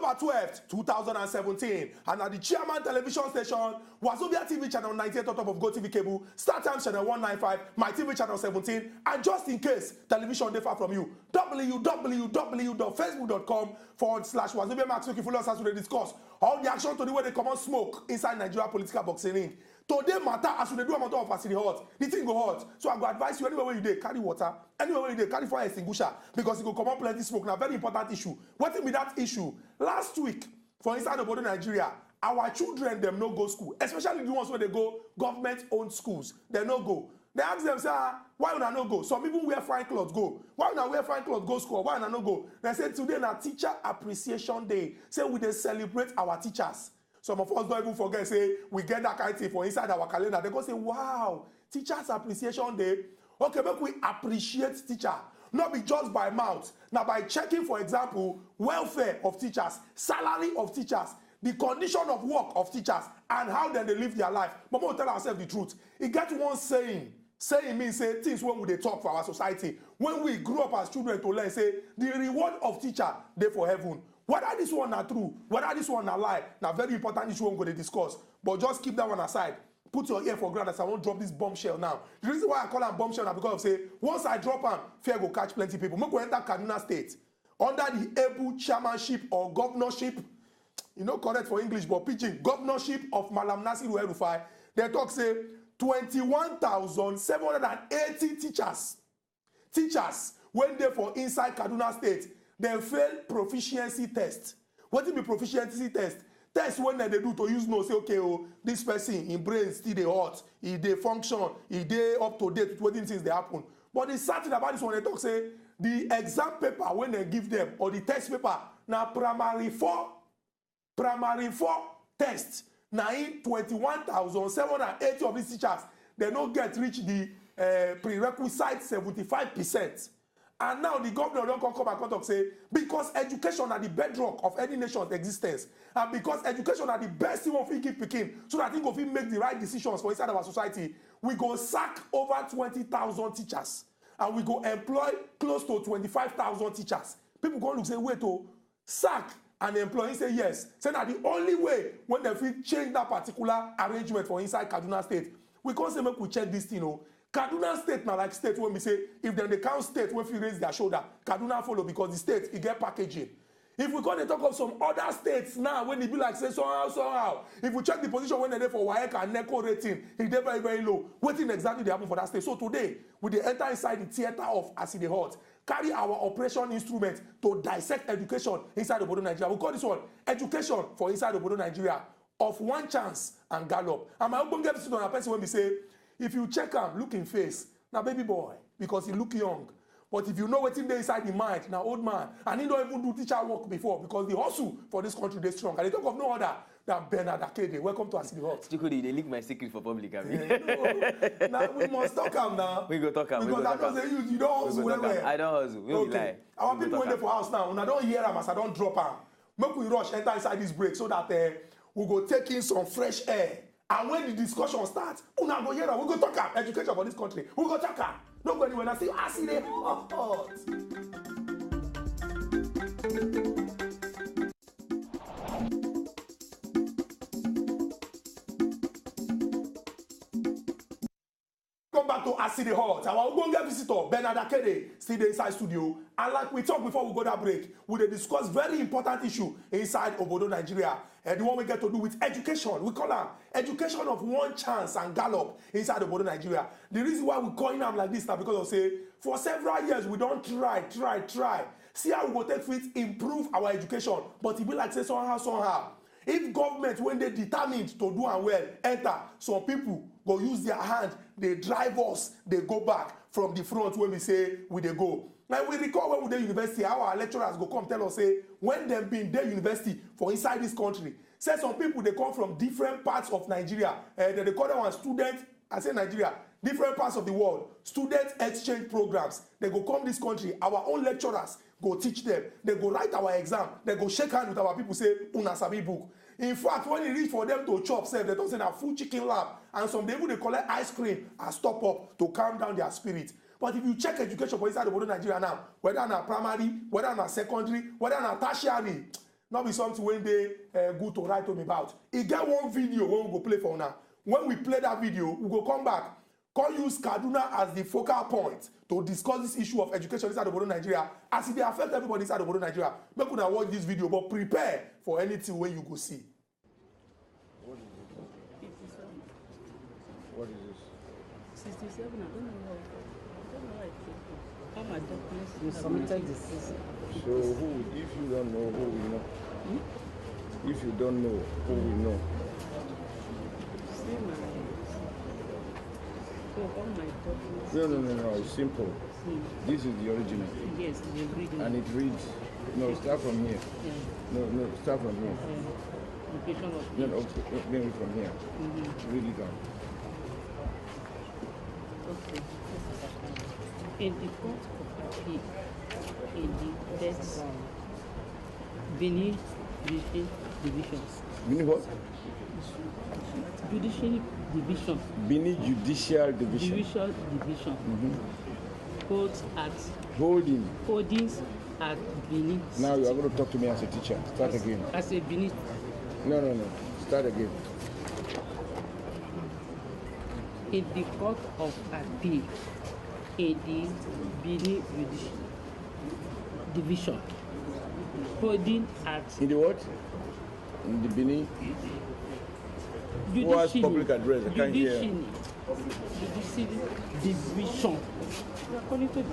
October 12th, 2017, and at the Chairman Television Station, Wazobia TV channel 98 on top of GoTV cable, StarTimes channel 195, My TV channel 17, and just in case television dey far from you, www.facebook.com/Wazobia Max. You follow us as we discuss all the action to the way they come on smoke inside Nigeria political boxing ring. Today matter as we do a matter of facility hot. The thing go hot. So I go advise you anywhere where you dey, carry water. Anywhere where you dey, carry fire extinguisher. Because it go come on plenty smoke. Now very important issue. What be that issue? Last week, for inside the border Nigeria, our children them no go school. Especially the ones where they go government-owned schools. They no go. They ask them, say, why una no go? Some people wear fine clothes go. Why una wear fine clothes go school? Why una no go? They say today na Teacher Appreciation Day. Say we dey celebrate our teachers. Some of us don't even forget, say, we get that kind of thing for inside our calendar. They go say, wow, Teachers Appreciation Day. Okay, make we appreciate teacher. Not be just by mouth. Now by checking, for example, welfare of teachers, salary of teachers, the condition of work of teachers, and how then they live their life. But we'll tell ourselves the truth. It gets one saying. Saying means say things when we they talk for our society. When we grew up as children to learn, say, the reward of teacher, they for heaven. Whether this one are true, whether this one are lie, now very important issue I'm going to discuss. But just keep that one aside. Put your ear for ground as I won't drop this bombshell now. The reason why I call them bombshell now because of say, once I drop them, fear go catch plenty people. Make we enter Kaduna State under the able chairmanship or governorship, you know, correct for English, but pitching governorship of Malam Nasiru El-Rufai. They talk say 21,780 teachers when they for inside Kaduna State. They fail proficiency test. What is the proficiency test? Test when they do to use no say okay, oh, this person in brain still they hot, they function, they up to date with what things they happen. But the sad thing about this one, they talk say the exam paper when they give them or the test paper now primary four test. Now in 21,780 of these teachers they don't get reach the prerequisite 75%. And now the governor don't come and talk say because education are the bedrock of any nation's existence, and because education are the best thing of give picking, so that if we make the right decisions for inside our society, we go sack over 20,000 teachers, and we go employ close to 25,000 teachers. People go look say wait to sack and employee say yes. Say that the only way when they feel change that particular arrangement for inside Kaduna State, we can't say make we check this thing. You know. Kaduna State now like state when we say if then they count state when we raise their shoulder, Kaduna follow because the state it get packaging. If we go to talk of some other states now when they be like say somehow, if we check the position when they're for WAEC and NECO rating, it's very very low. Waiting exactly they happen for that state. So today we dey enter inside the theater of Acid Hot, carry our operation instrument to dissect education inside the Bodo Nigeria. We call this one education for inside the Bodo Nigeria of one chance and gallop. And my open get to on a person when we say. If you check him, look in face, now baby boy, because he look young. But if you know what's in there inside the mind, now old man, and he don't even do teacher work before, because the hustle for this country is strong. And they talk of no other than Bernard Decadence. Welcome to Acid Hot. Chikudi, they leak my secret for public. I mean. No, now we must talk him now. We go talk him. Because I know say you don't hustle well. I don't hustle. We okay. Lie. Our people went there for house now. When I don't hear him as I don't drop him. Make we rush enter inside this break so that we go take in some fresh air. And when the discussion starts, we go hear that we go talk about education for this country. We go talk about. Don't go anywhere and say, I see them hot. Come back to Acid Hot. Our Ugonga visitor, Bernard Decadence, still inside studio. And like we talked before we go that break, we discuss very important issue inside Obodo, Nigeria. And the one we get to do with education. We call them education of one chance and gallop inside Obodo, Nigeria. The reason why we calling them like this now because of say, for several years we don't try. See how we go take fit improve our education. But it be like say somehow. If government, when they determined to do and well, enter, some people go use their hand, they drive us, they go back from the front when we say, we they go. Now we recall when we dey university, our lecturers go come tell us, say, when them been there university for inside this country, say some people, they come from different parts of Nigeria. They call them one student, I say Nigeria, different parts of the world, student exchange programs. They go come this country, our own lecturers go teach them. They go write our exam. They go shake hands with our people, say, una sabi book. In fact, when it reach for them to chop, say, they don't say a full chicken lab. And some people, they collect ice cream and stop up to calm down their spirit. But if you check education for inside the Bodo Nigeria now, whether na primary, whether na secondary, whether na tertiary, not be something when they good to write home about. He get one video when we go play for now. When we play that video, we go come back, come use Kaduna as the focal point to discuss this issue of education inside of Nigeria as it dey affect everybody inside of Nigeria. Make una watch this video, but prepare for anything when you go see. What is it? 57. What is this? 67, I don't know how it came from. All my documents. You submitted this. So who, if you don't know, who will know? If you don't know, who will know? See my. So all my documents. No, it's simple. This is the original. Yes, the original. And it reads, no, start from here. Yeah. No, start from here. Location of. No, maybe from here. Read it down. Okay. In the court of appeal, in the death beneath judicial divisions. Beneath what? Judicial division. Beneath judicial division. Judicial division. Holds at holdings at beneath. Now you are going to talk to me as a teacher. Start again. As a beneath. No. Start again. In the court of appeal, in the Benin judicial division, holding at. In the what? In the Benin. Who has public address? I can't hear. Judicial division. According to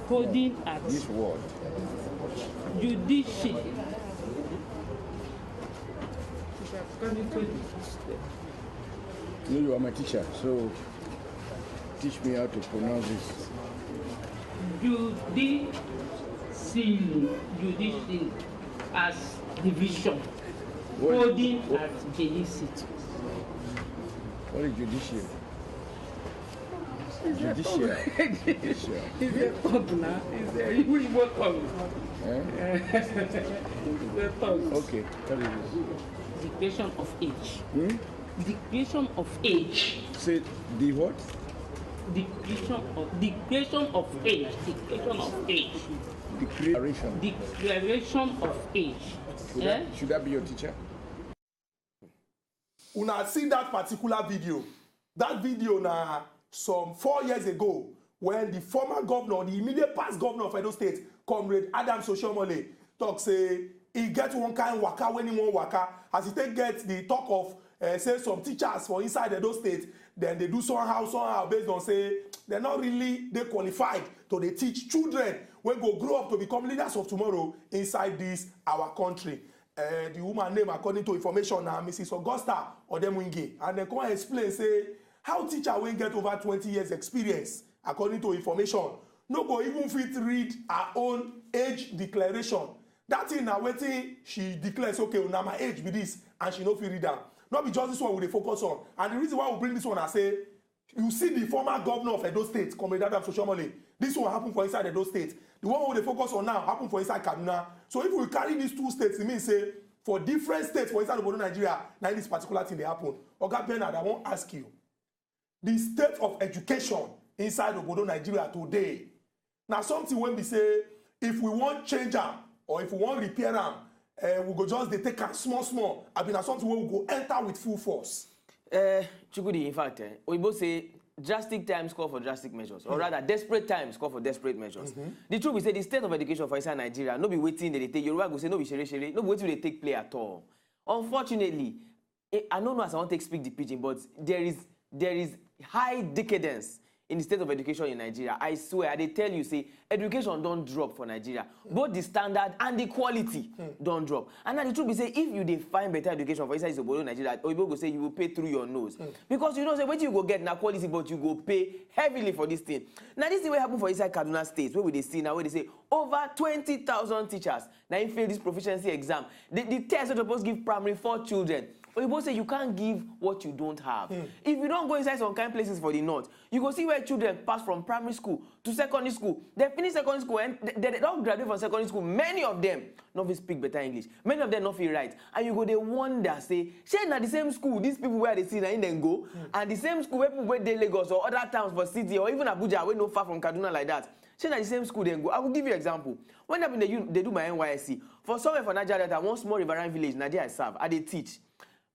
holding at. This word. Judicial. According to. No, you are my teacher, so teach me how to pronounce this. Judicial as division. Holding at Benin City. What is judicial? Judicial. Is there tongue now? Is there even tongue? Is there tongue? Okay, what is this? Declaration of age. Declaration of age. Say the what? Declaration of age. Declaration of age. Declaration. Declaration of age. Should that be your teacher? Una seen that particular video. That video na some 4 years ago when the former governor, the immediate past governor of Edo State, Comrade Adams Oshiomhole, talk say he get one kind waka when he wan waka as he take get the talk of say some teachers for inside Edo State, then they do somehow based on say they're not really they qualified to they teach children when go grow up to become leaders of tomorrow inside this our country. The woman name according to information now Mrs. Augusta Odemwingie, and they come explain say how teacher will get over 20 years experience according to information no go even fit read her own age declaration. That thing na wetin she declares okay na my age be this and she no fit read am. Not be just this one we dey focus on, and the reason why we bring this one I say you see the former governor of Edo State, Comrade Adams Oshiomhole, this one happen for inside Edo State. The one we dey focus on now happen for inside Kaduna. So if we carry these two states, it means say for different states for inside Obodo Nigeria, now this particular thing dey happen. Oga Bernard, I wan ask you, the state of education inside Obodo Nigeria today, na something wey be say if we wan change am or if we wan repair am, we go just dey take am small. I mean, na something wey we go enter with full force. Chukudi, in fact, Oyibo say drastic times call for drastic measures, or rather, desperate times call for desperate measures. The truth is, say the state of education for inside Nigeria, no be waiting they take. Yoruba go say no be shere, no be waiting they take play at all. Unfortunately, I don't know as I want to speak the pidgin, but there is high decadence in the state of education in Nigeria. I swear, they tell you, say, education don't drop for Nigeria. Both the standard and the quality don't drop. And now the truth is, say, if you define better education for inside Obodo Nigeria, or you go say you will pay through your nose. Because you know, say, what you go get na quality, but you go pay heavily for this thing. Now, this is what happen for inside Kaduna State, where they see now, where they say, over 20,000 teachers now you fail this proficiency exam. The test is supposed to give primary 4 children. Or you both say you can't give what you don't have. If you don't go inside some kind of places for the north, you go see where children pass from primary school to secondary school. They finish secondary school and they don't graduate from secondary school. Many of them not fit speak better English. Many of them not fit write. And you go they wonder, say, shey na the same school these people where they see na in them go, and the same school where people where they Lagos or other towns for city or even Abuja where no far from Kaduna like that. Say na the same school then go. I will give you an example. When they do my NYSC, for somewhere for Niger Delta, one small riverine village, Nigeria I serve, I they teach.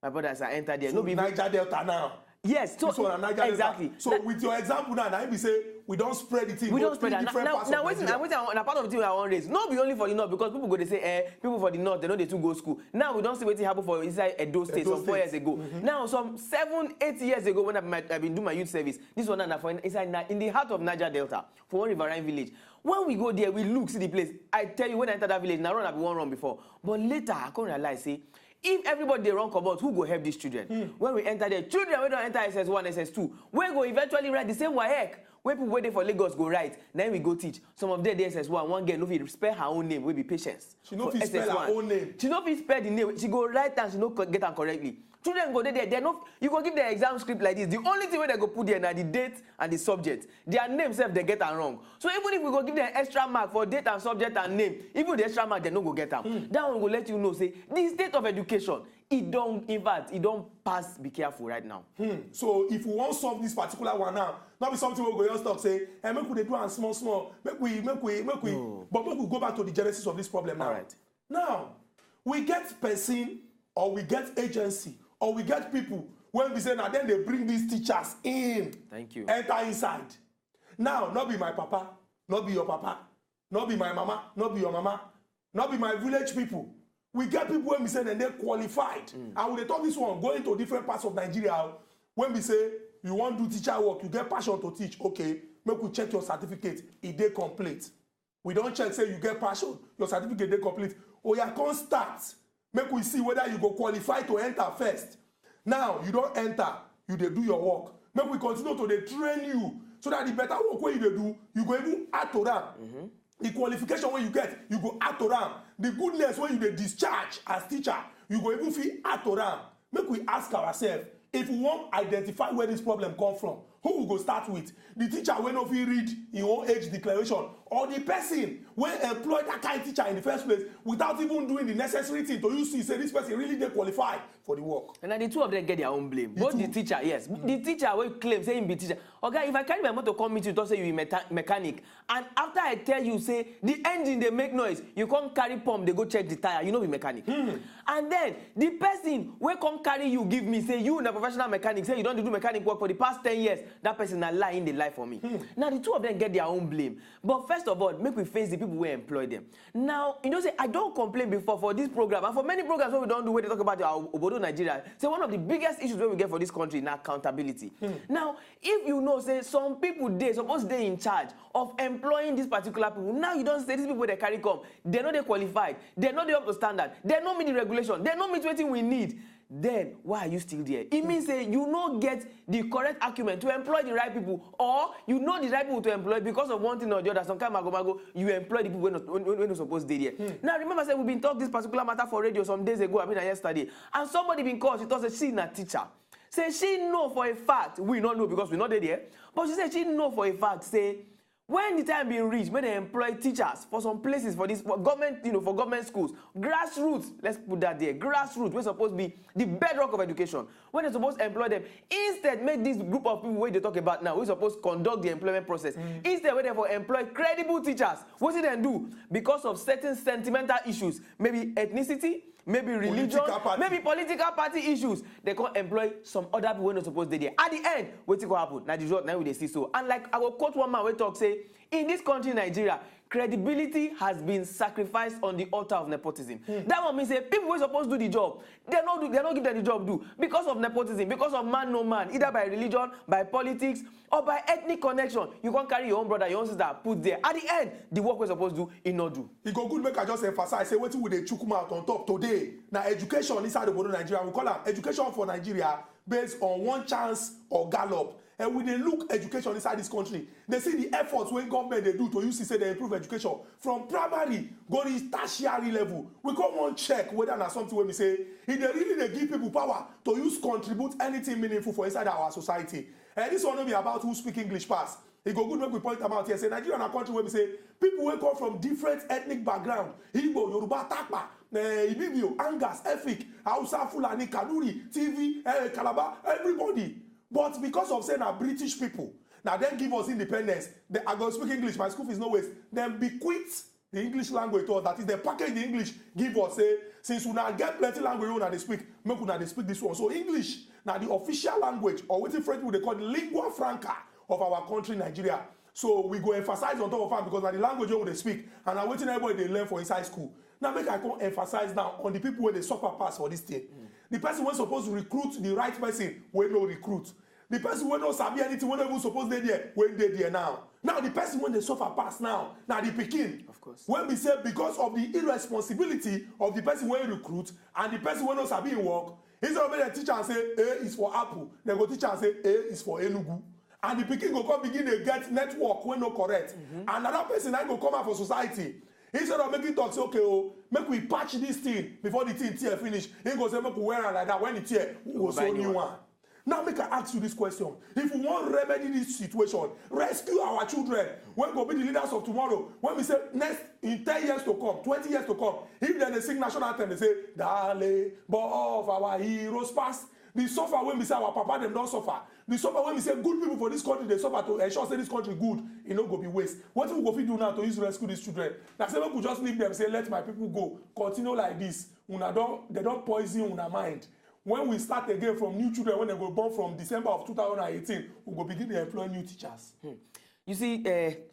My brothers I enter there. So Niger Delta now. Yes, so exactly. So now, with your example now we say we don't spread the thing. We don't spread that. Now wait, part of the thing I want raise. Not be only for the north, because people go they say people for the north they know they too go school. Now we don't see what happened for inside Edo State some 4 years ago. Now some 7-8 years ago when I've been doing my youth service, this one now for inside in the heart of Niger Delta for one riverine village. When we go there, we look see the place. I tell you when I enter that village, now run I've been one run before, but later I can't realize say. If everybody they run about, who go help these children? When we enter there, children we don't enter SS1, SS2. We go eventually write the same WAEC. When people waiting for Lagos go write, then we go teach. Some of them the SS1, one girl no fit spell her own name, will be Patience. She no fit spell her own name. She no fit spell the name. She go write and she no get them correctly. Children go there, they no. You go give the exam script like this. The only thing where they go put there now the date and the subject. Their name self they get them wrong. So even if we go give them extra mark for date and subject and name, even the extra mark they no go get them. That one will let you know say the state of education. It don't pass. Be careful right now. So if we want to solve this particular one now, not be something we go just talk say, hey, make we do and small. Make we. No. But make we go back to the genesis of this problem now. All right. Now, we get person or we get agency or we get people when we say now then they bring these teachers in. Thank you. Enter inside. Now, not be my papa, not be your papa, not be my mama, not be your mama, not be my village people. We get people when we say that they're qualified. And when they talk this one, going to different parts of Nigeria, when we say you want to do teacher work, you get passion to teach, okay, make we check your certificate, it they complete. We don't check, say you get passion, your certificate they complete. Oh, you can't start. Make we see whether you go qualify to enter first. Now, you don't enter, you they do your work. Make we continue to they train you, so that the better work where you they do, you go even add to that. The qualification when you get, you go add to them. The goodness when you dey discharge as teacher, you go even feel add to them. Make we ask ourselves, if we want identify where this problem come from, who we go start with? The teacher wey no fit read im own age declaration, or the person wey employ that kind of teacher in the first place without even doing the necessary thing to use see say this person really dey qualified for the work. And then the two of them get their own blame. Both the teacher, yes. The teacher will claim, say him be teacher. Okay, if I carry my motor come meet you, don't say you be mechanic. And after I tell you, say, the engine, they make noise, you come carry pump, they go check the tire, you know be mechanic. And then, the person will come carry you, give me, say, you in a professional mechanic, say you don't do mechanic work for the past 10 years, that person is lying the lie for me. Now, the two of them get their own blame. But first of all, make we face the people who employ them. Now, you know, say, I don't complain before for this program, and for many programs what we don't do, where they talk about our Obodo Nigeria, say one of the biggest issues where we get for this country is accountability. Now, if you know, say, some people they supposed they in charge of employing these particular people. Now you don't say these people they carry come. They're not they qualified. They're not they up to standard. They're not meet the regulation. They're not meet what we need. Then why are you still there? It means say you not get the correct argument to employ the right people, or you know the right people to employ because of one thing or the other. Some kind of mago you employ the people when you're supposed to be there. Now remember, say we've been talking this particular matter for radio some days ago. I mean yesterday, and somebody been called. She thought that she's a teacher. Say she know for a fact, we don't know because we're not there, but she said she know for a fact, say, when the time being reached, when they employ teachers for some places for this for government, you know, for government schools, grassroots, let's put that there, grassroots, we're supposed to be the bedrock of education. When they're supposed to employ them, instead make this group of people where they talk about now, we're supposed to conduct the employment process. Instead, when they employ credible teachers, what did they do? Because of certain sentimental issues, maybe ethnicity, maybe religion, maybe political party issues, they can employ some other people who are not supposed to be there. At the end, what's going to happen? Now the result, now we see so. And like I will quote one man who talk say, in this country, Nigeria, credibility has been sacrificed on the altar of nepotism. That one means that people who are supposed to do the job, they not give them the job do because of nepotism, because of man no man, either by religion, by politics, or by ethnic connection. You can't carry your own brother, your own sister, put there. At the end, the work we're supposed to do, it not do. It go good make I just emphasize, say what would they chook out on top today? Now education inside the border Nigeria, we call it education for Nigeria based on one chance or gallop. And when they look education inside this country, they see the efforts when government they do to use to say they improve education from primary go to tertiary level. We come on check whether that's something when we say if they really they give people power to use contribute anything meaningful for inside our society. And this one will be about who speak English pass. It go good when we point them out here. Say Nigeria is a country where we say people will come from different ethnic background. Igbo, Yoruba, Takpa, Ibibio, Angas, Efik, Hausa, Fulani, Kanuri, TV, Calabar, everybody. But because of saying our British people, Now then give us independence. I go speak English, my school fees no waste. Then bequeath the English language to us. That is, they package the English, give us, say, since we now get plenty language una they speak, make una they speak this one. So English, now the official language, or what in French they call the lingua franca of our country, Nigeria. So we go emphasize on top of that because now the language they speak, and I'm waiting everybody they learn for inside school. Now make I come emphasize now on the people where they suffer pass for this thing. The person who supposed to recruit the right person, will no recruit. The person who no sabi anything, when they supposed they there, when they there now. Now the person when they suffer pass now the Pikin. Of course. When we say because of the irresponsibility of the person when recruit and the person when no sabi in work, instead of the teacher and say A is for Apple, they go teacher and say A is for Enugu. And the Pikin go come begin to get network when no correct. And another person I go come out for society. Instead of making talk say okay, oh, make we patch this thing before the thing tear finish. He go say make we wear it like that. When it tear, we go sew new one. Now make I ask you this question. If we want to remedy this situation, rescue our children, when go be the leaders of tomorrow, when we say next in 10 years to come, 20 years to come, if then they sing national anthem, they say, Dale, but of our heroes past. The suffer when we say our papa them don't suffer. The suffer when we say good people for this country, they suffer to ensure say this country good, it no go be waste. What we go fit do now to use to rescue these children? Now say we could just leave them, say let my people go, continue like this. They don't poison una mind. When we start again from new children, when they go born from December of 2018, we go begin to employ new teachers. You see,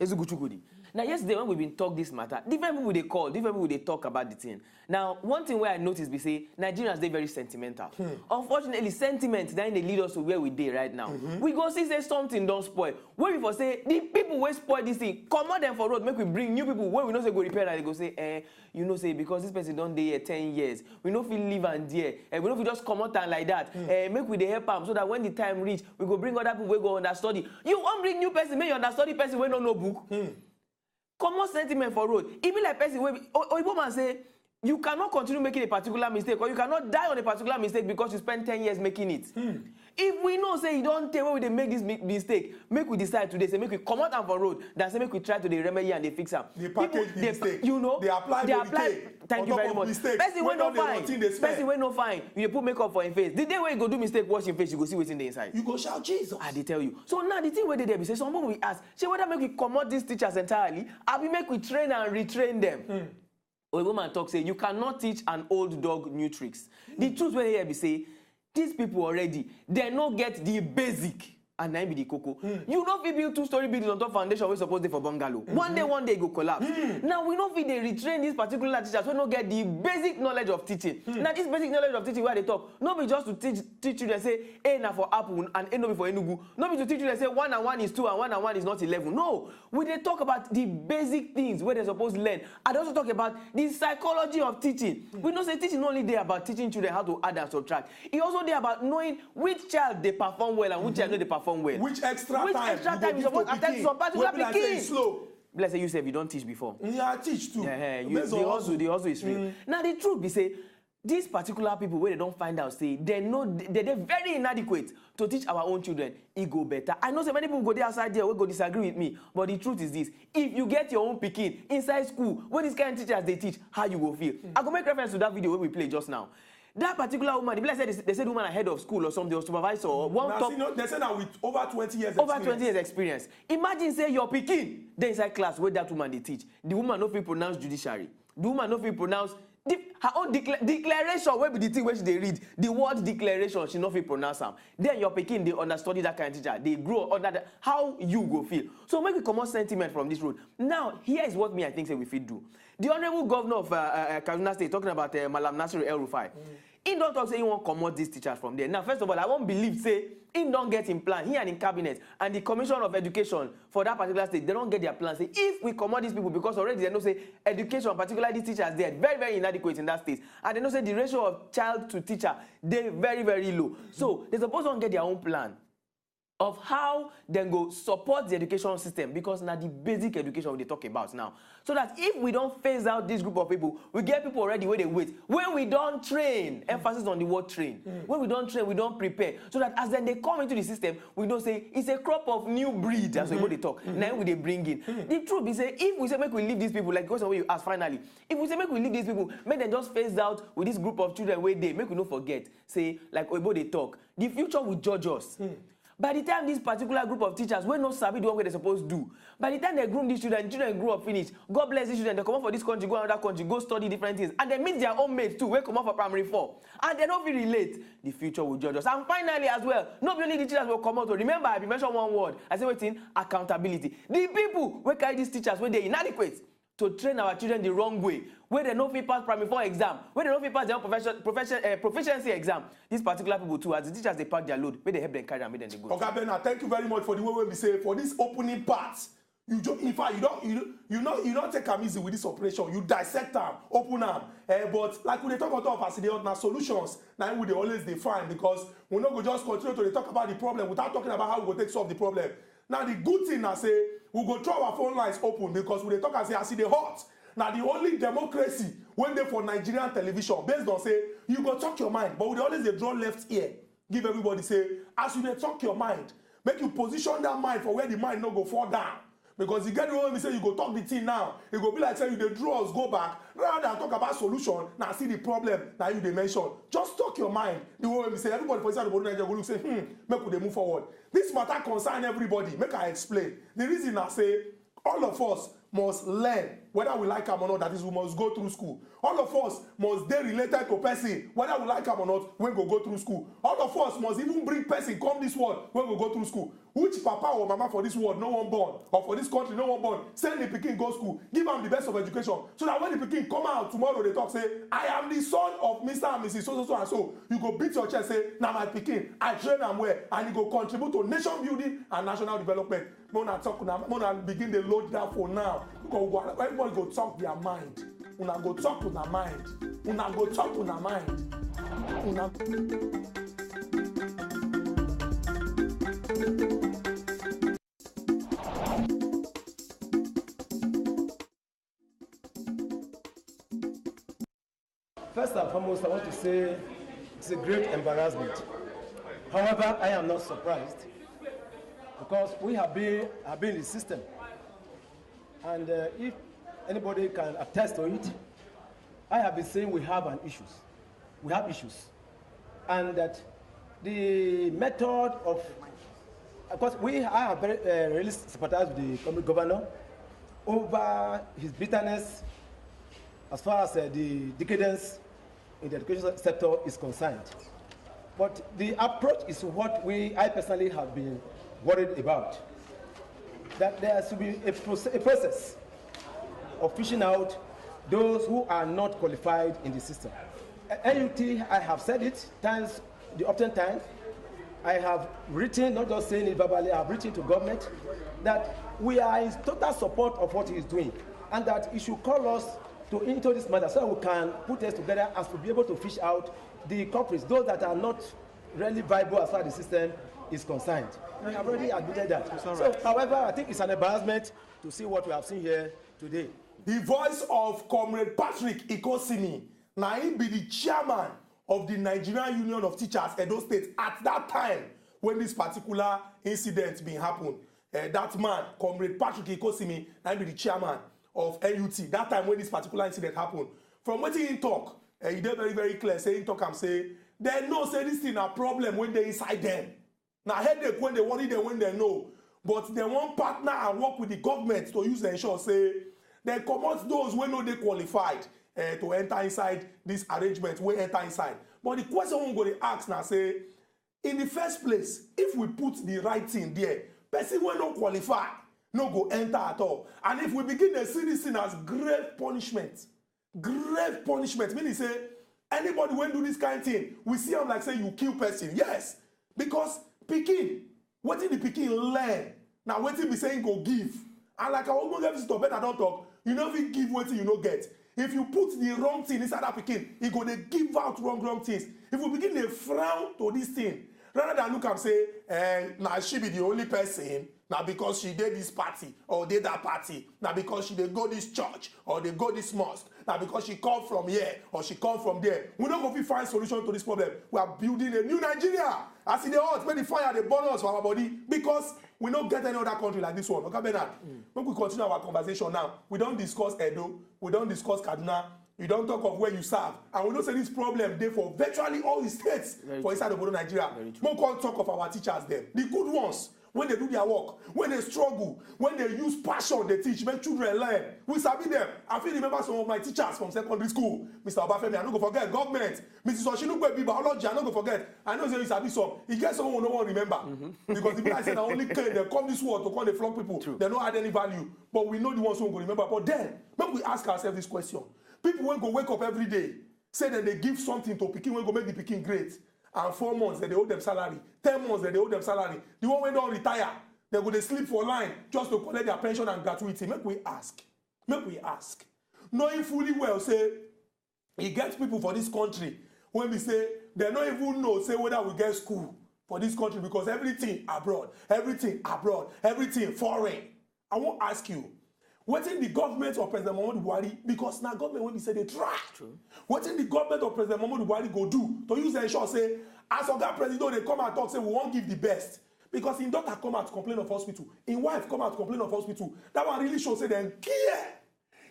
Ezuguchukudi. Now, yesterday when we've been talk this matter, different people they call, different people they talk about the thing. Now, one thing where I noticed, we say Nigerians they very sentimental. Unfortunately, sentiment then they lead us to where we dey right now. We go see say something don't spoil. When we for say the people will spoil this thing, come on them for road, make we bring new people. When we know say go repair, and they go say, you know say because this person don't dey here 10 years, we know feel live and there, we know we just come out and like that. Make we dey help them so that when the time reach, we go bring other people we go understudy. You won't bring new person, make you understudy person we don't know book. Common sentiment for road. Even like person wey Oyibo man say you cannot continue making a particular mistake or you cannot die on a particular mistake because you spend 10 years making it. If we know say you don't take where they make this mistake, make we decide today say make we come out and for road than say make we try to the remedy and they fix them. They package the mistake. You know, they apply. Thank you very much. Person wey no fine. Person wey no fine. You put makeup for him face. The day where you go do mistake, wash your face, you go see what's in the inside. You go shout Jesus. I dey tell you. So now the thing where they be say someone we ask, say whether make we comot these teachers entirely, or we make we train and retrain them. Or a woman talk say you cannot teach an old dog new tricks. The truth where here be say these people already they not get the basic. And now be the cocoa. You know, we build two-story buildings on top foundation. We supposed to for bungalow. One day go collapse. Now we know we they retrain these particular teachers. We don't get the basic knowledge of teaching. Now this basic knowledge of teaching where they talk, not be just to teach children say A na for apple and A no be for Enugu. Not be to teach children say 1 and 1 is 2 and 1 and 1 is not 11. No, we they talk about the basic things where they're supposed to learn. And also talk about the psychology of teaching. We know say teaching not only there about teaching children how to add and subtract. It also there about knowing which child they perform well and which child no they perform well. Which extra time you supposed to attend to some particular pikin. Slow. Let's say you say you don't teach before. Yeah, I teach too. The also is real. Now the truth be say these particular people where they don't find out say they're very inadequate to teach our own children. It go better. I know so many people go there outside there will go disagree with me, but the truth is this: if you get your own pikin inside school, where these kind of teachers they teach, how you will feel. I go make reference to that video where we played just now. That particular woman, they said woman ahead of school or something, or supervisor or one top. They said that with over 20 years experience. Over 20 years experience. Imagine say your pikin, they inside class where that woman they teach. The woman no fit pronounce judiciary. The woman no fit pronounce her own declaration. Where be the thing where they read the word declaration, she no fit pronounce them. Then your pikin they understudy that kind of teacher. They grow under that. How you go feel? So make a common sentiment from this road. Now here is what me I think say we fit do. The Honorable Governor of Kaduna State talking about Malam Nasir El-Rufai. He don't talk say he won't commot these teachers from there. Now, first of all, I won't believe say he don't get in plan. He and in cabinet and the Commission of Education for that particular state, they don't get their plan. Say if we commot these people because already they know say education, particularly these teachers, they are very, very inadequate in that state, and they know say the ratio of child to teacher they very, very low. So they supposed to get their own plan of how they go support the education system, because now the basic education they talk about now. So that if we don't phase out this group of people, we get people already where they wait. When we don't train, emphasis on the word train. When we don't train, we don't prepare. So that as then they come into the system, we don't say it's a crop of new breed. That's what they talk. Now we they bring in. The truth is say if we say make we leave these people, like the question where you ask finally, if we say make we leave these people, make them just phase out with this group of children where they make we not forget. Say like Oyibo they talk. The future will judge us. By the time this particular group of teachers wey no sabi the one wey they supposed to do, by the time they groom these children grow up finish, God bless these children, they come out for this country, go another country, go study different things, and they meet their own mates too, wey come out for primary 4, and they don't feel relate. The future will judge us. And finally as well, not only the teachers will come out, remember I mentioned one word, I say wetin? Accountability. The people wey carry these teachers wey they inadequate to train our children the wrong way, where they no fit pass primary 4 exam, where they no fit pass their own proficiency exam. These particular people too, as the teachers they pack their load, where they help them carry and make them they go. Okay, Bernard, thank you very much for the way we say for this opening part. You just, in fact, you don't take them easy with this operation. You dissect them, open them. But like when they talk about facility, now solutions, now we always define because we not go just continue to talk about the problem without talking about how we go take solve the problem. Now the good thing I say, we go throw our phone lines open because when they talk and say I see the hot. Now the only democracy when they for Nigerian television based on say you go talk your mind, but we always they draw left ear. Give everybody say as you they talk your mind, make you position that mind for where the mind no go fall down. Because you get the way we say you go talk the thing now, it go be like say you the draws go back rather than talk about solution. Now see the problem now you they mention. Just talk your mind. The way we say everybody for inside the body Nigeria go look say make they move forward. This matter concern everybody. Make I explain. The reason I say all of us must learn whether we like them or not. That is, we must go through school. All of us must be related to person whether we like them or not when we go through school. All of us must even bring person come this world when we go through school. Which papa or mama for this world no one born, or for this country no one born, send the pikin go school, give them the best of education, so that when the pikin come out tomorrow they talk say I am the son of Mr. and Mrs. so and so. You go beat your chest say now my pikin I train am well, and you go contribute to nation building and national development. Mona talk now, Mona begin the load that for now. Because everybody go talk their mind. Una go talk to their mind. Una go talk to their mind. Una. First and foremost, I want to say it's a great embarrassment. However, I am not surprised because we have been in the system. And if anybody can attest to it, I have been saying we have issues. And that the method of course, I have really sympathized with the governor over his bitterness as far as the decadence in the education sector is concerned. But the approach is what I personally have been worried about. That there should be a process of fishing out those who are not qualified in the system. NUT, I have said it often times, I have written, not just saying it verbally, I have written to government that we are in total support of what he is doing and that he should call us into this matter so that we can put us together as to be able to fish out the culprits, those that are not really viable as far as the system is concerned. We have already admitted that. So, however, I think it's an embarrassment to see what we have seen here today. The voice of Comrade Patrick Ikosimi, now he be the chairman of the Nigerian Union of Teachers, Edo State, at that time when this particular incident been happen. That man, Comrade Patrick Ikosimi, now he be the chairman of NUT. That time when this particular incident happened. From what he talk, he did very, very clear, saying talk and say, they know say this thing a problem when they inside them. Now headache when they worry them when they know. But they want partner and work with the government to use the insurance, say, they come out those who know they qualified to enter inside this arrangement, we enter inside. But the question we're going to ask now, say, in the first place, if we put the right thing there, person will not qualify, no go enter at all. And if we begin to see this thing as grave punishment, meaning say, anybody when do this kind of thing, we see them like say you kill person. Yes, because pikin, what did the pikin learn? Now what did be saying go give? And like I won't get visitor, better don't talk. You know if you give what you no get. If you put the wrong thing inside that pikin, he go to give out wrong things. If we begin to frown to this thing, rather than look and say, now she be the only person, now because she did this party or did that party, now because she did go this church or they go this mosque, now because she come from here or she come from there. We don't go find solution to this problem. We are building a new Nigeria. As in the earth, when the fire, the bonus for our body, because we don't get any other country like this one. Okay, Bernard? When we continue our conversation now, we don't discuss Edo, we don't discuss Kaduna. You don't talk of where you serve. And we know say this problem there for virtually all the states for inside of Nigeria. More can't talk of our teachers there. The good ones, when they do their work, when they struggle, when they use passion, they teach, make children learn. We sabi them. I feel remember some of my teachers from secondary school. Mr. Obafemi, I don't go forget. Government. Mrs. Oshinukwe be biology, I don't go forget. I know say you sabi some. He gets someone who no one remember. Because the people I said only came, they come this world to call the flog people. True. They don't add any value. But we know the ones who go remember. But then, when we ask ourselves this question, people won't go wake up every day, say that they give something to Pikin, will go make the Pikin great. And 4 months that they owe them salary, 10 months that they owe them salary. The one when they don't retire, they go they sleep for line just to collect their pension and gratuity. Make we ask. Knowing fully well, say, he gets people for this country when we say they don't even know, say whether we get school for this country because everything abroad, everything foreign. I won't ask you. Waiting the government of President Muhammadu Buhari, because now government when we say they try. Waiting the government of President Muhammadu Buhari go do to use the ensure say, as Oga President they come and talk say we won't give the best. Because in daughter come out complain of hospital, in wife come out complain of hospital. That one really shows say they care.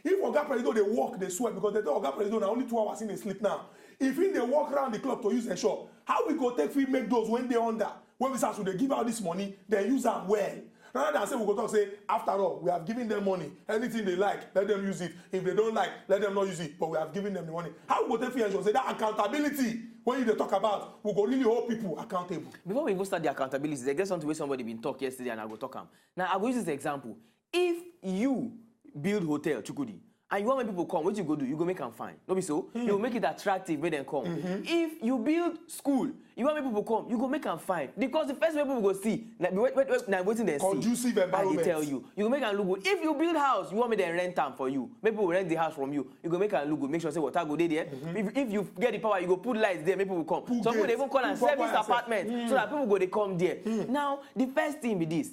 If Oga President they work, they sweat because they tell Oga President only 2 hours in they sleep now. If they walk around the clock to use ensure, how we go take free make those when they under? When we start to they give out this money, they use them well. Rather than say we go talk say after all we have given them money, anything they like let them use it, if they don't like let them not use it, but we have given them the money. How we go take free ensure say that accountability when you dey talk about we go really hold people accountable. Before we even start the accountability, there's get something where somebody been talk yesterday and I go talk am. Now I go use this example. If you build hotel Chukudi and you want when people come, what you go do? You go make them fine. No be so? You make it attractive when they come. If you build school, you want when people come, you go make them fine. Because the first way people go see, waiting they see. Conducive environment. I tell you. You go make them look good. If you build house, you want me to rent them for you. Maybe people will rent the house from you. You go make them look good. Make sure say water go there. If you get the power, you go put lights there, maybe people will come. Some people they even call and service apartment so that people go they come there. Now, the first thing be this.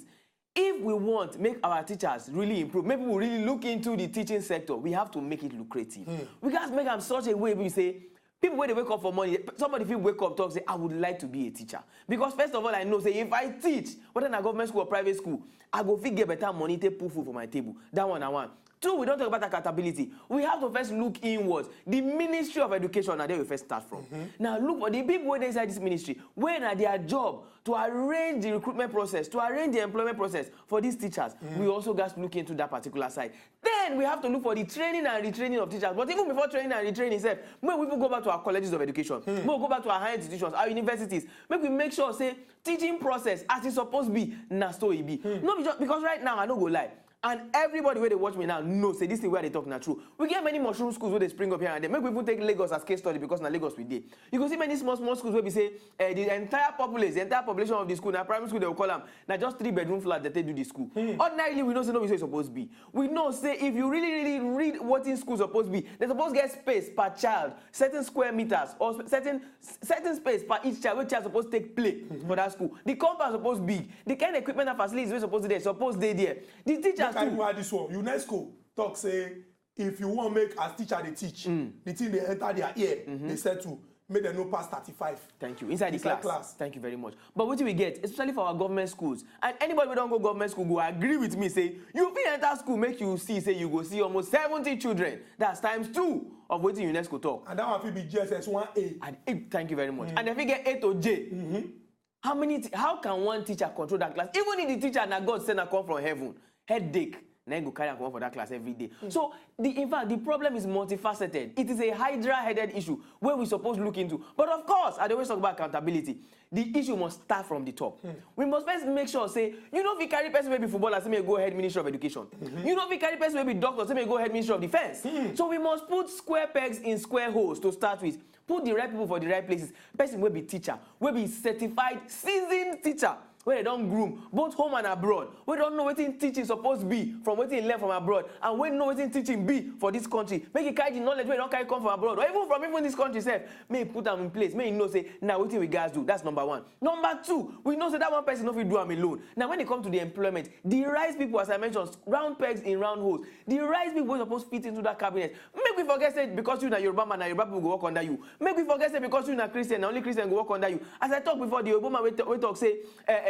If we want to make our teachers really improve, maybe we really look into the teaching sector, we have to make it lucrative. We got to make them such a way we say, people when they wake up for money, somebody feel wake up talk say, I would like to be a teacher. Because first of all, I know say if I teach, whether in a government school or private school, I go get better money to put food for my table. That one I want. Two, we don't talk about accountability. We have to first look inwards. The Ministry of Education, now there we first start from. Now look for the people inside this ministry. When are their job to arrange the recruitment process, to arrange the employment process for these teachers? We also got to look into that particular side. Then we have to look for the training and retraining of teachers. But even before training and retraining itself, when we go back to our colleges of education, we go back to our higher institutions, our universities, make we make sure say teaching process as it's supposed to be, na so it be. No, because right now I don't go lie. And everybody where they watch me now knows say this thing where they talk not true. We get many mushroom schools where they spring up here and there. Maybe people take Lagos as case study because now Lagos we did. You can see many small schools where we say the entire population of the school, now primary school they will call them, now just 3-bedroom flat that they do the school. Ordinarily we know say no we say it's supposed to be. We know say if you really read what in school supposed to be, they're supposed to get space per child, certain square meters or certain space per each child, which child supposed to take play for that school. The compound supposed to be, the kind of equipment and facilities we're supposed to be supposed to be there. The teachers this one. UNESCO talk say if you want make as teacher they teach, the thing they enter their ear, they said to make them no pass 35. Thank you. Inside the class. Thank you very much. But what do we get, especially for our government schools? And anybody who don't go government school go agree with me, say you fit enter school, make you see, say you go see almost 70 children. That's ×2 of what UNESCO talk. And that one will be GSS 1A. And 8, thank you very much. And if you get A to J, how can one teacher control that class? Even if the teacher and God send a come from heaven, headache. Then go carry and come up for that class every day. So, in fact, the problem is multifaceted. It is a hydra-headed issue where we're supposed to look into. But of course, I always talk about accountability. The issue must start from the top. We must first make sure, say, you know if you carry person maybe footballer, say may go ahead Ministry of Education. You know if you carry person maybe doctor, say may go ahead Ministry of Defense. So we must put square pegs in square holes to start with. Put the right people for the right places. Person will be teacher, will be certified, seasoned teacher. Where they don't groom, both home and abroad. We don't know what teaching supposed to be from what they learn from abroad. And we know what teaching be for this country. Make it carry the knowledge where don't carry come from abroad. Or even from this country itself. May put them in place. May you know say, now what we guys do. That's number one. Number two, we know say that one person don't do them alone. Now when it comes to the employment, the right people, as I mentioned, round pegs in round holes. The right people are supposed to fit into that cabinet. Make we forget say because you're a Yoruba man and Yoruba people go work under you. Make we forget say because you're a Christian, only Christian go work under you. As I talked before, the Obama we talk say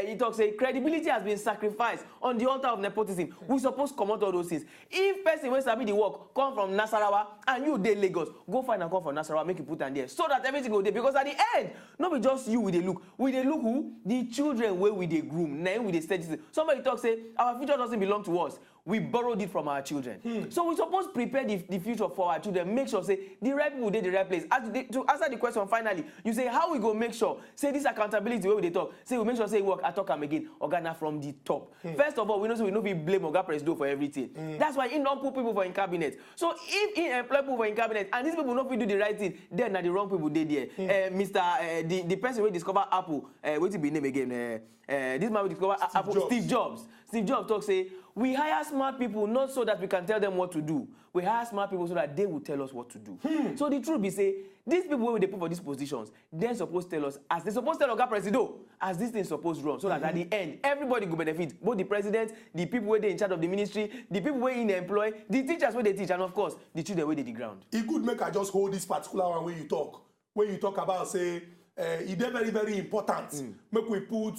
he talks say credibility has been sacrificed on the altar of nepotism. We suppose come out all those things. If person wey sabi the work come from Nasarawa and you dey Lagos, go find and come from Nasarawa, make you put am there so that everything go dey. Because at the end, no be just you we dey look. We dey look who? The children wey we dey groom. Na we dey study. Somebody talk say our future doesn't belong to us. We borrowed it from our children. So we suppose prepare the future for our children. Make sure say the right people dey the right place. To answer the question finally, you say how we go make sure say this accountability wey we dey talk. Say we make sure say work. I talk am again. Oga na from the top. First of all, we know say we no fit blame Oga Presido for everything. That's why he don't put people for in cabinet. So if he employ people for in cabinet and these people no fit do the right thing, then na the wrong people dey there. The person wey discover Apple, wetin be name again? This man wey discover Apple, Steve Jobs. Steve Jobs talk say we hire smart people not so that we can tell them what to do. We hire smart people so that they will tell us what to do. So the truth be say, these people wey they put for these positions, they're supposed to tell us, as they supposed to tell Oga Presido, as this thing supposed to run, so that at the end, everybody will benefit. Both the president, the people where they in charge of the ministry, the people where in employ, the teachers where they teach, and of course, the children where they the ground. It could make I just hold this particular one when you talk. When you talk about, say, it's very, very important. Make we put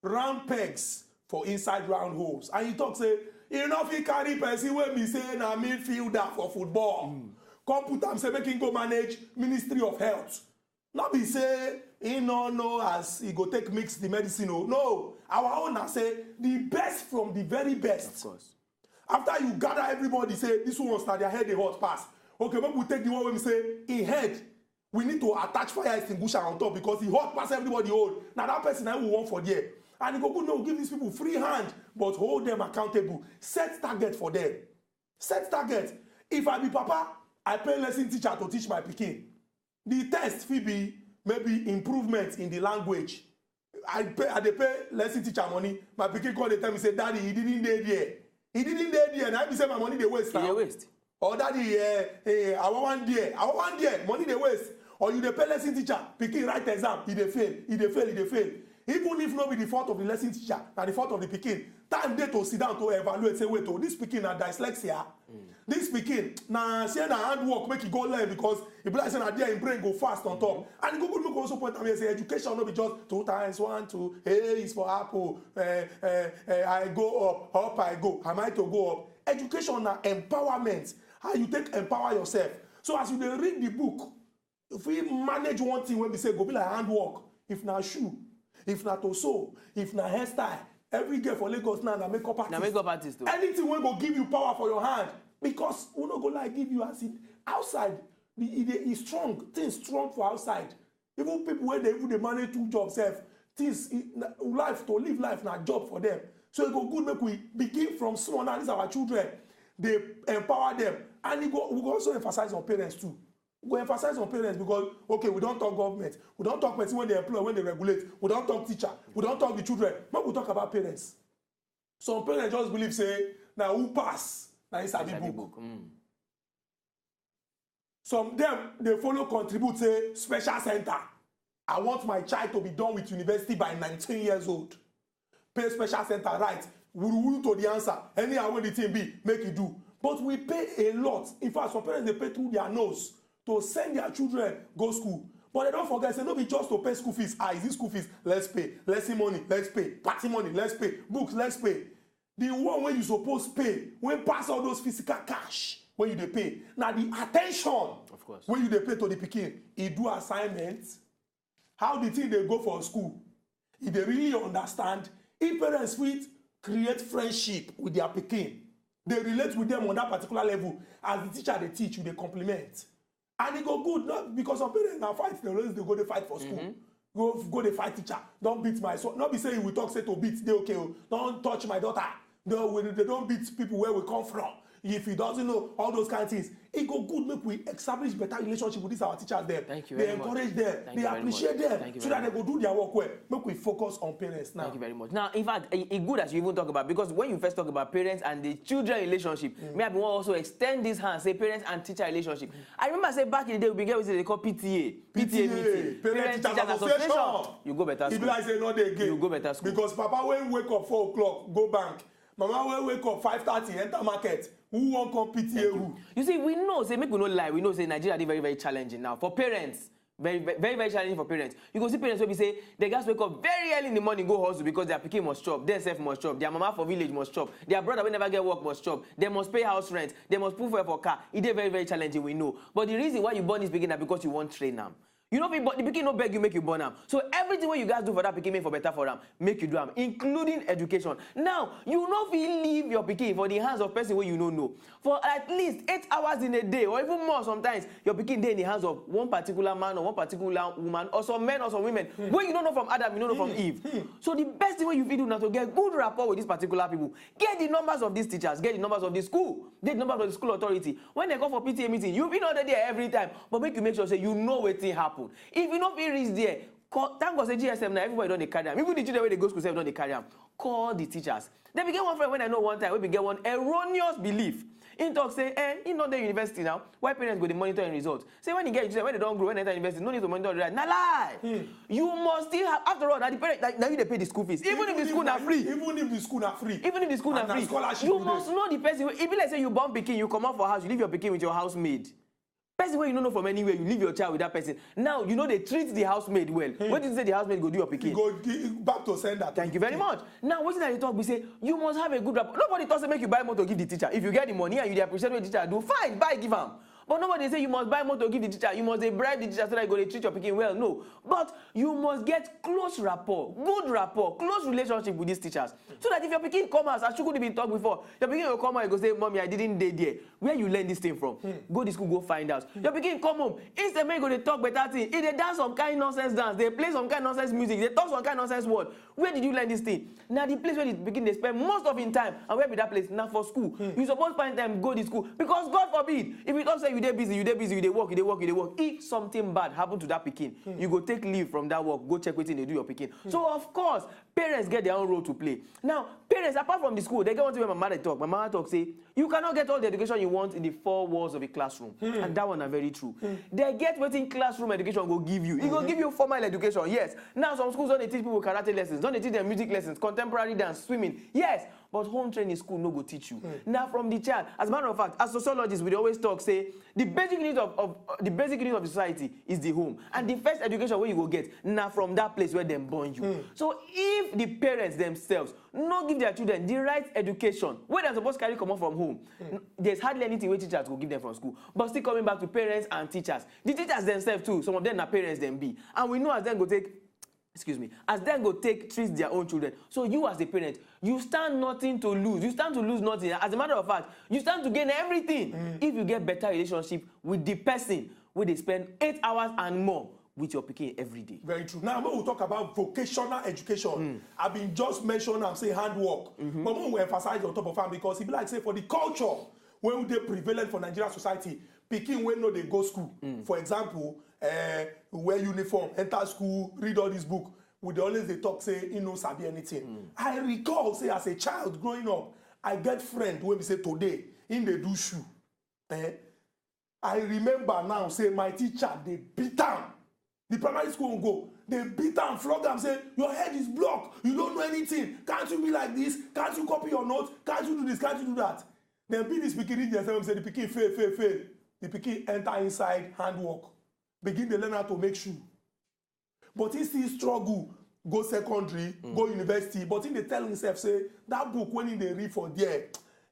round pegs for inside round holes. And you talk, say, you know, if you carry person when me say na midfielder for football, come put am say make him go manage Ministry of Health. Not be say he no know as he go take mix the medicine. No, our own na say the best from the very best. Of course. After you gather everybody, say this one start their head the hot pass. Okay, but we take the one when we say in head. We need to attach fire extinguisher on top because he hot pass everybody hold. Now that person I will want for there. And he go good, no, give these people free hand, but hold them accountable. Set target for them. Set target. If I be papa, I pay lesson teacher to teach my pikin. The test will be maybe improvement in the language. I pay lesson teacher money. My pikin call, they tell me, say, Daddy, he didn't dey there. He didn't dey there. And I be say my money they waste now. They waste. Or Daddy, I want one there. Money they waste. Or you dey pay lesson teacher, pikin write exam, he dey fail, he dey fail, he dey fail. Even if not be the fault of the lesson teacher, na the fault of the pikin, time dey to sit down to evaluate, say, wait, this pikin na dyslexia. This pikin, na say na handwork make e go learn because e be like say na there im brain go fast on top. And go good make also point am here say education no be just 2 times 1 2. A is for apple. I go up I go. Am I to go up? Education na empowerment. How you take empower yourself. So as you dey read the book, if we manage one thing when we say go be like handwork, if na shoe, if na to sew, if na hairstyle, every girl for Lagos now na makeup artist. Na makeup artist too. Anything wey go give you power for your hand, because we no go like give you as it outside. E strong, things strong for outside. Even people wey dey manage 2 jobs sef, things life to live life na job for them. So e go good make we begin from small now. These are our children. They empower them, and we go also emphasize on parents too. We emphasize on parents because, okay, we don't talk government. We don't talk person when they employ, when they regulate. We don't talk teacher. We don't talk the children. But we talk about parents. Some parents just believe, say, now who pass? Now it's a book. Some them, they follow contribute, say, special center. I want my child to be done with university by 19 years old. Pay special center, right? We will to the answer. Anyhow, when the thing be, make it do. But we pay a lot. In fact, some parents, they pay through their nose to send their children go school. But they don't forget, say, no be just to pay school fees. Is this school fees? Let's pay. Lesson money, let's pay. Party money, let's pay. Books, let's pay. The one when you supposed pay, when pass all those physical cash, when you they pay. Now the attention, of course, when you they pay to the pikin, he do assignments. How the thing they go for school? If they really understand, if parents will create friendship with their pikin, they relate with them on that particular level. As the teacher they teach you, they compliment. And it go good, not because some parents now fight, they go to fight for school. Go they fight teacher. Don't beat my son. Not be saying we talk say to beat, they okay. Don't touch my daughter. They don't beat people where we come from. If he doesn't know all those kind of things, it go good make we establish better relationship with these our teachers there. Thank you they very encourage much. them, Thank they appreciate them, so that they go do their work well. Make we focus on parents now. Thank you very much. Now, in fact, it's good as you even talk about, because when you first talk about parents and the children relationship, maybe I want also extend this hand, say parents and teacher relationship. I remember say back in the day we get what they call PTA meeting. Parents Teachers Association. You go better school. If like say no dey again. You go better school. Because Papa when wake up 4 o'clock, go bank. Mama when wake up 5:30, enter market. Who won't come PTA who? You see, we know, say, make we no lie, we know, say, Nigeria is very, very challenging now. For parents, Very, very, very challenging for parents. You go see parents where we say they guys wake up very early in the morning, go hustle because their pikin must chop, their self must chop, their mama for village must chop, their brother will never get work must chop, they must pay house rent, they must put fuel for car. It is very, very challenging, we know. But the reason why you born this pikin is because you want to train them. You know, the pikin no beg you, make you born them. So everything what you guys do for that pikin make for better for them, make you do them, including education. Now, you know if you leave your pikin for the hands of person where you don't know. For at least 8 hours in a day, or even more sometimes, your pikin day in the hands of one particular man or one particular woman, or some men or some women. When you don't know from Adam, you don't know from Eve. So the best thing what you do now to get good rapport with these particular people, get the numbers of these teachers, get the numbers of the school, get the numbers of the school authority. When they go for PTA meeting, you've been already there every time, but make sure say you know what thing happen. If you don't reach there, thank God say GSM now, everybody don't carry them. Even the children where they go to school, don't they carry them. Call the teachers. Then we get one friend when I know one time, we get one erroneous belief. In talk say, in not the university now, why parents go to monitor and results? Say when you get when they don't grow, when they enter university, no need to monitor the right. Nah lie. You must still have, after all, now the parents, now you they pay the school fees. Even if the school are free. Even if the school are free. Even if the school are free. You must know the person. If you like say you born pikin, you come out for house, you leave your pikin with your housemaid. Person where you don't know from anywhere, you leave your child with that person. Now, you know they treat the housemaid well. What did you say the housemaid go do your pikin? Go back to sender. Thank you very much. Now, what did I talk? We say, you must have a good rapport. Nobody talks to make you buy more to give the teacher. If you get the money and you appreciate what the teacher do, fine, buy, give them. But nobody say you must buy more to give the teacher. You must bribe the teacher so that you go to treat your pikin well. No. But you must get close rapport, good rapport, close relationship with these teachers. So that if your pikin come out, as you could have been talked before, your pikin will come out and go say, Mommy, I didn't date there. Where you learn this thing from? Go to school, go find out. Your pikin come home. Instead, make go they talk better thing. If they dance some kind nonsense dance, they play some kind nonsense music, they talk some kind nonsense word. Where did you learn this thing? Now the place where the pikin they spend most of in time, and where be that place? Now for school. You supposed find time go to school. Because God forbid, if you don't say you dey busy, you dey work. If something bad happen to that pikin, you go take leave from that work, go check wetin they do your pikin. So of course, parents get their own role to play. Now, parents, apart from the school, they get one thing where my mother talk. My mother talk say, you cannot get all the education you want in the 4 walls of a classroom. And that one are very true. They get wetin classroom education go give you. It go give you formal education, yes. Now some schools don't they teach people karate lessons, don't they teach them music lessons, contemporary dance, swimming, yes. But home training school no go teach you. Now from the child, as a matter of fact, as sociologists, we always talk, say, the basic need of the society is the home. And the first education where you go get, now from that place where they born you. So if the parents themselves not give their children the right education, where they're supposed to carry come from home, there's hardly anything where teachers will give them from school. But still coming back to parents and teachers. The teachers themselves too, some of them are parents them be. And we know as them go take, as then go treat their own children. So you as a parent, you stand nothing to lose. You stand to lose nothing. As a matter of fact, you stand to gain everything if you get better relationship with the person where they spend 8 hours and more with your pikin every day. Very true. Now, when we talk about vocational education, I've been just mentioning, I'm saying handwork. But when we emphasize on top of that, because it be like, say, for the culture, when they prevalent for Nigerian society, pikin when no they go school. For example, wear uniform, enter school, read all this book. Would always they talk say he no sabi anything. I recall say as a child growing up, I get friend when we say today in the do shoe. I remember now say my teacher they beat am. The primary school go, they beat am, flog am, say your head is blocked. You don't know anything. Can't you be like this? Can't you copy your notes? Can't you do this? Can't you do that? Then beat this pikin themselves say the pikin fail. The pikin enter inside handwork. Begin to learn how to make shoe. But he still struggle, go secondary, go university. But he they tell himself, say, that book, when he they read for there,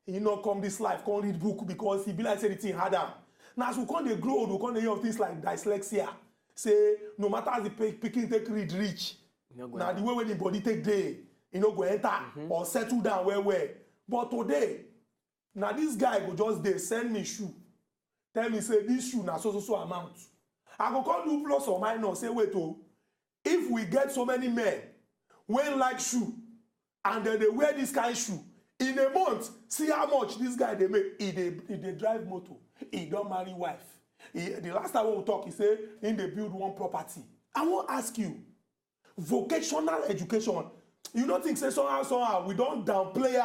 he not come this life, can't read book because he be like say the thing harder. Now, as we can't they grow old, we can't hear of things like dyslexia. Say, no matter as the picking take read reach, now the way when the body take day, you know, go enter or settle down where. But today, now this guy go just there, send me shoe. Tell me, say, this shoe now so amount. I go call do plus or minus, say, wait, if we get so many men when like shoe, and then they wear this kind of shoe, in a month, see how much this guy they make. He they drive motor, he don't marry wife. The last time we talk, he say, he they build one property. I want to ask you, vocational education, you don't think say somehow we don't downplay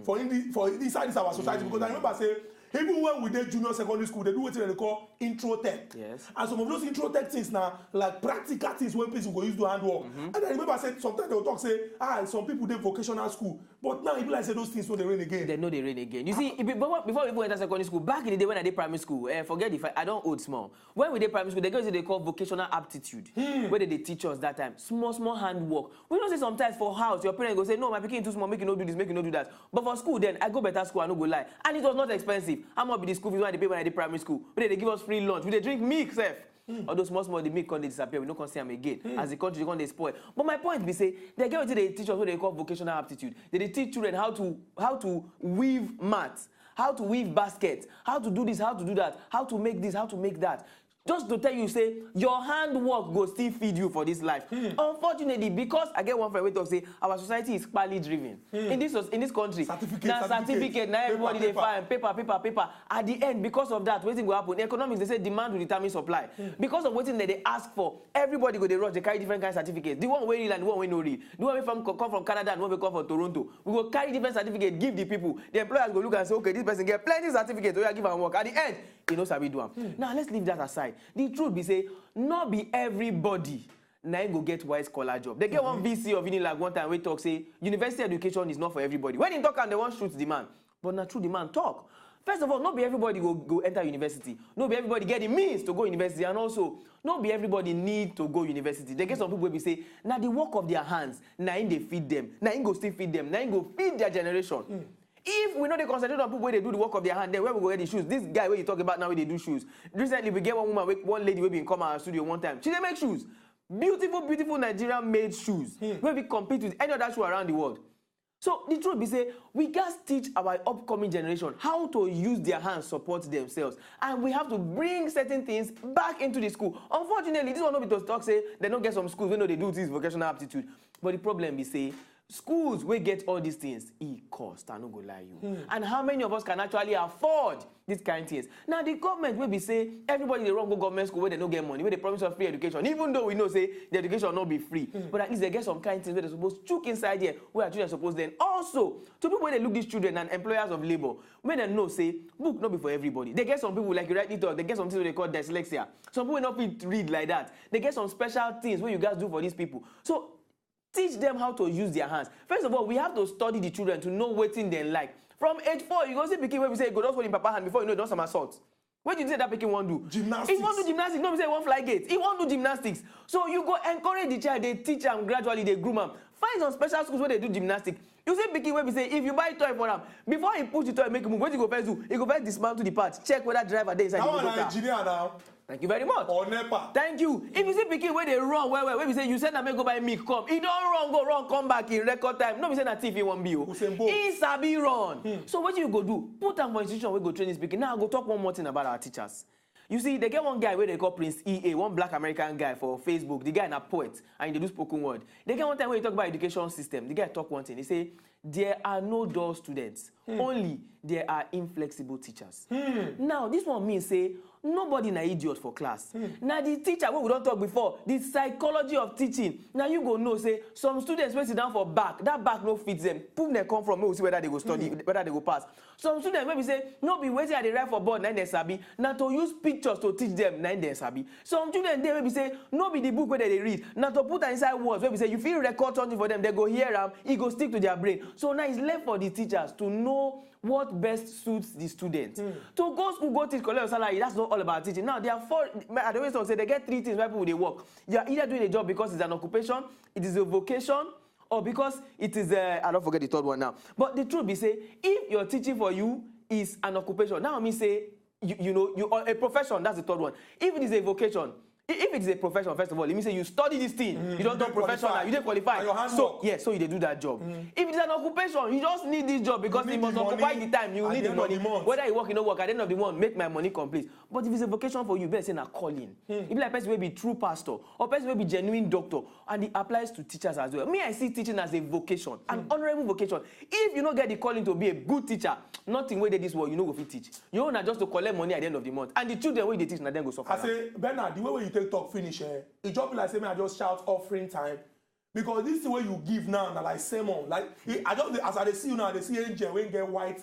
for inside this our society, because I remember say even when we did junior secondary school, they do what they call intro tech. Yes. And some of those intro tech things now, like practical things when people go use to handwork. And I remember I said sometimes they will talk say, some people did vocational school, but now people like say those things know they rain again. They know they rain again. You see, before people enter secondary school, back in the day when I did primary school, forget if I don't old small. When we did primary school, they go to they call vocational aptitude, where they teach us that time small handwork. We don't say sometimes for house your parents go say no, my pikin too small, make you not do this, make you not do that. But for school then I go better school, I no go lie, and it was not expensive. How much be the school fees when I pay when I did primary school? But they give us free lunch, we they drink milk, sef. Although small the milk can't disappear, we don't see them again. As the country they can't spoil. But my point be say they get what they teach us what they call vocational aptitude. They teach children how to weave mats, how to weave baskets, how to do this, how to do that, how to make this, how to make that. Just to tell you, say, your handwork go still feed you for this life. Unfortunately, because I get one friend who talk say our society is purely driven. In this country, certificate, now everybody they find paper. At the end, because of that, waiting will happen. In economics, they say demand will determine supply. Because of waiting that they ask for, everybody go they rush, they carry different kinds of certificates. The one way real and the one way no real. The one way come from Canada and the one way come from Toronto. We go carry different certificates, give the people. The employers go look and say, okay, this person get plenty certificates, so you give and work. At the end, you know how we do them. Now let's leave that aside. The truth be say, not be everybody now go get white collar job. They get one VC of like one time we talk say university education is not for everybody. When in talk and they want shoot the man, but not true the man talk. First of all, not be everybody go enter university. Not be everybody get the means to go university, and also not be everybody need to go university. They get some people will say, now the work of their hands, now in they feed them, now in go still feed them, now in go feed their generation. If we know they concentrate on people where they do the work of their hand, then where we go get the shoes? This guy where you talk about now where they do shoes. Recently we get one lady where we come our studio one time. She didn't make shoes. Beautiful Nigerian made shoes. Where we compete with any other shoe around the world. So the truth be say, we guys teach our upcoming generation how to use their hands support themselves. And we have to bring certain things back into the school. Unfortunately, this one not because talk say they don't get some schools where they do this vocational aptitude. But the problem is say schools will get all these things, it cost, I no go lie you. And how many of us can actually afford these kind of things? Now the government will be say everybody they run go government school where they don't get money, where they promise us free education, even though we know say the education will not be free. But at least they get some kind of things where they're supposed to chook inside here, where our children are supposed then. Also, to people where they look these children and employers of labor, when they know say book not be for everybody. They get some people like you rightly talk, they get some things they call dyslexia. Some people not fit read like that. They get some special things where you guys do for these people. So teach them how to use their hands. First of all, we have to study the children to know what thing they like. From age 4, you go see pikin where we say go just hold in papa hand before you know don't some assault. What do you say that pikin won't do? Gymnastics. He won't do gymnastics. No, we say he won't fly gate. He won't do gymnastics. So you go encourage the child, they teach them gradually, they groom them. Find some special schools where they do gymnastics. You see pikin where we say if you buy toy for him, before he push the toy make him move, what you go first do? You go first dismantle the parts, check whether driver there inside the motor. Now engineer now. Thank you very much. Or NEPA. Thank you. If you see pikin where they run, where we say you send them go buy milk, come. He don't run, come back in record time. No, we say that thief he won't be. He sabi run. So what you go do? Put them for institution where go train this pikin. Now I go talk one more thing about our teachers. You see, they get one guy where they call Prince EA, one black American guy for Facebook. The guy is a poet and they do spoken word. They get one time where he talk about education system. The guy talk one thing. He say there are no dull students. Only there are inflexible teachers. Now this one means say nobody na idiot for class. Now the teacher, what we don't talk before, the psychology of teaching. Now you go know say some students when sit down for back, that back no fits them. Put them come from, we see whether they go study, whether they go pass. Some students maybe say no be waiting at the right for board, nine they sabi. Now to use pictures to teach them, nine they sabi. Some students they maybe say no be the book where they read. Now to put inside words, where we say you feel record something for them, they go hear them, it go stick to their brain. So now it's left for the teachers to know what best suits the students. To go school, go teach, collect your salary, that's not all about teaching. Now, there are four, I always say they get three things where people they work. You are either doing a job because it's an occupation, it is a vocation, or because it is I don't forget the third one now. But the truth be say, if your teaching for you is an occupation, now I mean say, you are a profession, that's the third one. If it is a vocation, if it is a profession, first of all, let me say you study this thing. You don't do professional, you don't qualify. So yeah, so you do that job. If it is an occupation, you just need this job because it must occupy the time. You need the money. Whether you work, you don't work. At the end of the month, make my money complete. But if it's a vocation for you, better say na calling. If like person will be true pastor or person will be genuine doctor, and it applies to teachers as well. Me, I see teaching as a vocation, an honorable vocation. If you don't get the calling to be a good teacher, nothing where they this world, you know go fit teach. You own just to collect money at the end of the month, and the children where they teach, na then go suffer. I say Bernard, the way you take talk finish, it just be like say me I just shout offering time because this is the way you give now, na like sermon. Like I just as I see you now, they see angel when get white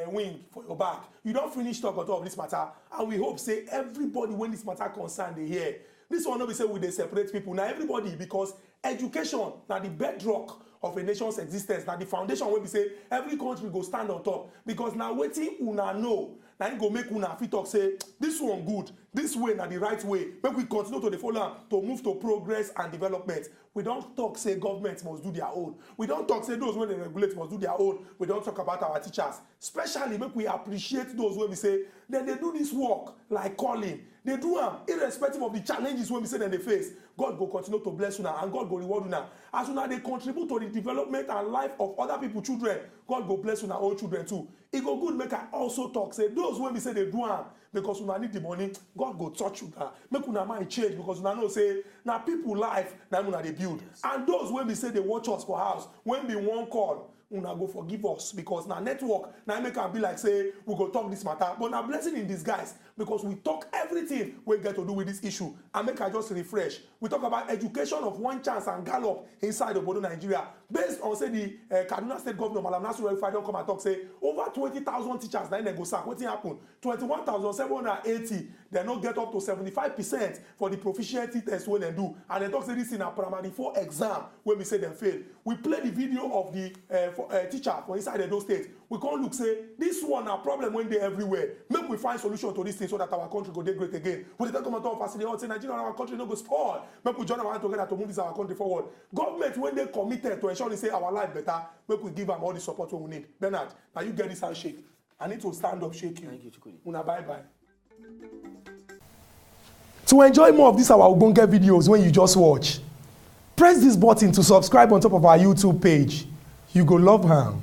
wing for your back. You don't finish talk on top of this matter, and we hope say everybody when this matter concerned they hear. This one no be say we dey separate people. Now everybody, because education na the bedrock of a nation's existence. Now the foundation wey be say every country go stand on top, because now wetin una know na im go make una fit talk say this one good, this way na the right way, make we continue to dey follow am to move to progress and development. We don't talk say government must do their own. We don't talk say those wey dey regulate must do their own. We don't talk about our teachers, especially make we appreciate those wey we say then they do this work like calling. They do am irrespective of the challenges wey we say dem dey face. God go continue to bless una and God go reward una. As una dey contribute to the development and life of other people children, God go bless una own children too. E go good make I also talk say those wey be say they do am because una need the money, God go touch una, make una mind change, because una know say na people life na una dey build. And those wey be say they watch us for house, when be one call, una go forgive us, because na network na make am be like say we go talk this matter, but na blessing in disguise, because we talk everything we get to do with this issue. And make I just refresh, we talk about education of one chance and gallop inside of Bodo Nigeria, based on say the Kaduna State Governor Malam Nasir El-Rufai don come and talk say over 20,000 teachers na dem go sack. Wetin happen? 21,780 dem no get up to 75% for the proficiency test wey dem do, and dem talk say this in a primary 4 exam wey be say dem fail. We play the video of the teacher for inside Edo State. We can't look say this one a problem when they everywhere. Make we find solution to this thing so that our country go dey great again. We dey talk about our facility, say Nigeria and our country no go spoil. Make we join our hand together to move this our country forward. Government when they committed to ensure say our life better, make we give them all the support we need. Bernard, now you get this handshake. I need to stand up, shake you. Thank you, Chukudi. Una bye bye. To enjoy more of these our Ogbonge videos when you just watch, press this button to subscribe on top of our YouTube page. You go love am.